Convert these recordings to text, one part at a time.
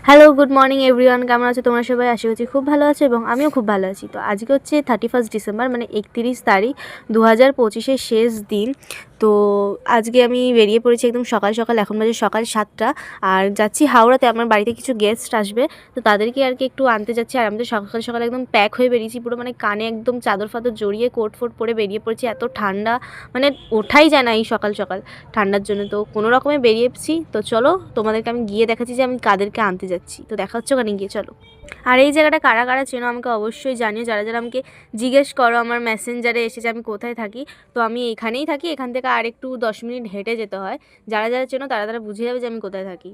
Hello, good morning everyone. কেমন আছো তোমরা সবাই? আশা করছি খুব ভালো আছো এবং আমিও খুব ভালো আছি। তো আজকে হচ্ছে 31 ডিসেম্বর, মানে 31 তারিখ 2025-এর শেষ দিন। তো আজকে আমি বেরিয়ে পড়েছি একদম সকাল সকাল। এখন বাজে সকাল 7টা আর যাচ্ছি হাওড়াতে। আমার বাড়িতে কিছু গেস্ট আসবে, তো তাদেরকে আর কি একটু আনতে যাচ্ছি। আর আমাদের সকাল সকাল একদম প্যাক হয়ে বেরিয়েছি, পুরো মানে কানে একদম চাদর ফাদর জড়িয়ে কোট ফোট পরে বেরিয়ে পড়েছি। এত ঠান্ডা, মানে ওঠাই যায় না এই সকাল সকাল ঠান্ডার জন্য। তো কোনো রকমে বেরিয়েছি। তো চলো তোমাদেরকে আমি গিয়ে দেখাচ্ছি যে আমি কাদেরকে আনতে যাচ্ছি। তো দেখা হচ্ছে ওখানে গিয়ে, চলো। আর এই জায়গাটা কারা কারা চেনো আমাকে অবশ্যই জানিও। যারা যারা আমাকে জিজ্ঞেস করো আমার মেসেঞ্জারে এসে যে আমি কোথায় থাকি, তো আমি এখানেই থাকি। এখান থেকে আর একটু 10 মিনিট হেঁটে যেতে হয়। যারা যারা চেনো তারা তারা বুঝে যাবে যে আমি কোথায় থাকি।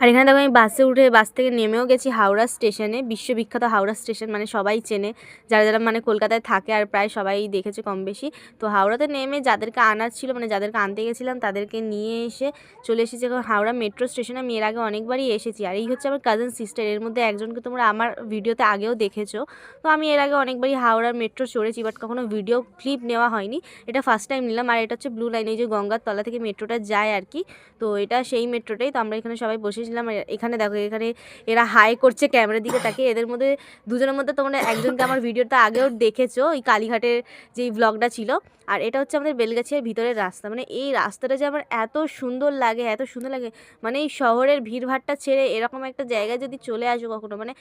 আর এখানে দেখো আমি বাসে উঠে বাস থেকে নেমেও গেছি হাওড়া স্টেশনে। বিশ্ববিখ্যাত হাওড়া স্টেশন, মানে সবাই চেনে, যারা যারা মানে কলকাতায় থাকে আর প্রায় সবাই দেখেছে কম বেশি। তো হাওড়াতে নেমে যাদেরকে আনার ছিল, মানে যাদেরকে আনতে গেছিলাম তাদেরকে নিয়ে এসে চলে এসেছি এখন হাওড়া মেট্রো স্টেশনে। আমি এর আগে অনেকবারই এসেছি। আর এই হচ্ছে আমার কাজিন সিস্টার। এর মধ্যে একজনকে তোমরা আমার ভিডিওতে আগেও দেখেছো। তো আমি এর আগে অনেকবারই হাওড়ার মেট্রো চড়েছি, বাট কখনো ভিডিও ক্লিপ নেওয়া হয়নি। এটা ফার্স্ট টাইম নিলাম। আর এটা হচ্ছে ব্লু লাইন, এই যে গঙ্গার তলা থেকে মেট্রোটা যায় আর কি। তো এটা সেই মেট্রোটাই। তো আমরা এখানে সবাই বসেছিলাম। এখানে দেখো, এখানে এরা হাই করছে ক্যামেরার দিকে তাকে। এদের মধ্যে দুজনের মধ্যে তোমরা একজনকে আমার ভিডিওটা আগেও দেখেছো, ওই কালীঘাটের যেই ব্লগটা ছিল। আর এটা হচ্ছে আমাদের বেলগাছিয়ার ভিতরের রাস্তা। মানে এই রাস্তাটা যে আমার এত সুন্দর লাগে, এত সুন্দর লাগে, মানে এই শহরের ভিড়ভাট্টা ছেড়ে এরকম একটা জায়গায় যদি চলে আসো কখনো, মানে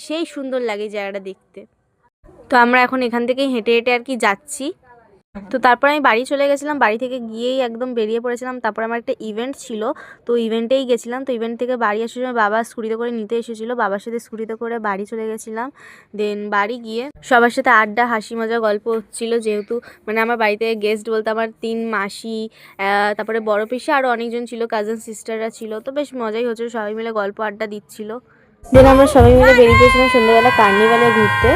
সেই সুন্দর লাগে এই জায়গাটা দেখতে। তো আমরা এখন এখান থেকেই হেঁটে হেঁটে আর কি যাচ্ছি। তো তারপর আমি বাড়ি চলে গেছিলাম। বাড়ি থেকে গিয়েই একদম বেরিয়ে পড়েছিলাম। তারপর আমার একটা ইভেন্ট ছিল, তো ইভেন্টেই গেছিলাম। তো ইভেন্ট থেকে বাড়ি আসার সময় বাবা স্কুটিতে করে নিতে এসেছিলো। বাবার সাথে স্কুটিতে করে বাড়ি চলে গেছিলাম। দেন বাড়ি গিয়ে সবার সাথে আড্ডা, হাসি মজা, গল্প হচ্ছিলো। যেহেতু মানে আমার বাড়িতে গেস্ট বলতে আমার 3 মাসি, তারপরে বড় পিসি, আরও অনেকজন ছিল, কাজিন সিস্টাররা ছিল। তো বেশ মজাই হচ্ছিলো, সবাই মিলে গল্প আড্ডা দিচ্ছিলো। দেন আমরা সবাই মিলে বেরিয়ে পড়েছিলাম সন্ধ্যাবেলা কার্নিভালে ঘুরতে।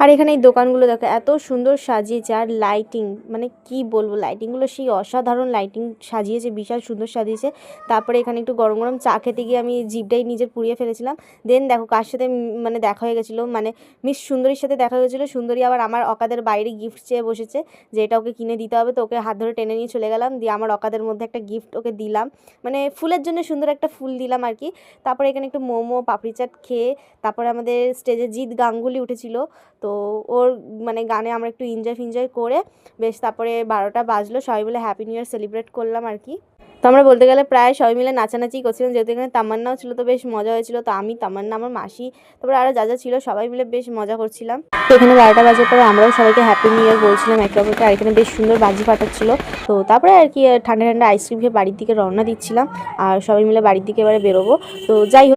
আর এখানে এই দোকানগুলো দেখো এত সুন্দর সাজিয়েছে। আর লাইটিং, মানে কি বলবো, লাইটিংগুলো সেই অসাধারণ লাইটিং সাজিয়েছে, বিশাল সুন্দর সাজিয়েছে। তারপরে এখানে একটু গরম গরম চা খেতে গিয়ে আমি জিভটাই নিজের পুড়িয়ে ফেলেছিলাম। দেন দেখো কার সাথে মানে দেখা হয়ে গেছিলো, মানে মিস সুন্দরীর সাথে দেখা হয়েছিলো। সুন্দরী আবার আমার অকাদের বাইরে গিফট চেয়ে বসেছে যে এটা ওকে কিনে দিতে হবে। তো ওকে হাত ধরে টেনে নিয়ে চলে গেলাম, দিয়ে আমার অকাদের মধ্যে একটা গিফট ওকে দিলাম, মানে ফুলের জন্য সুন্দর একটা ফুল দিলাম আর কি। তারপরে এখানে একটু মোমো পাপড়ি চাট খেয়ে তারপরে আমাদের স্টেজে জিৎ গাঙ্গুলি উঠেছিল। তো ওর মানে গানে আমরা একটু এনজয় করে বেশ, তারপরে 12টা বাজলো, সবাই মিলে হ্যাপি নিউ ইয়ার সেলিব্রেট করলাম আর কি। তো আমরা বলতে গেলে প্রায় সবাই মিলে নাচানাচি করছিলাম, যেহেতু এখানে তামান্নাও ছিল। তো বেশ মজা হয়েছিল। তো আমি, তামান্না, আমার মাসি, তারপরে আরও যা যা ছিল সবাই মিলে বেশ মজা করছিলাম। তো এখানে 12টা বাজার পরে আমরাও সবাইকে হ্যাপি নিউ ইয়ার বলছিলাম একে অপরকে। আর এখানে বেশ সুন্দর বাজি ফাটাচ্ছিল। তো তারপরে আর কি ঠান্ডা ঠান্ডা আইসক্রিম খেয়ে বাড়ির দিকে রওনা দিচ্ছিলাম। আর সবাই মিলে বাড়ির দিকে এবারে বেরোবো। তো যাই হোক,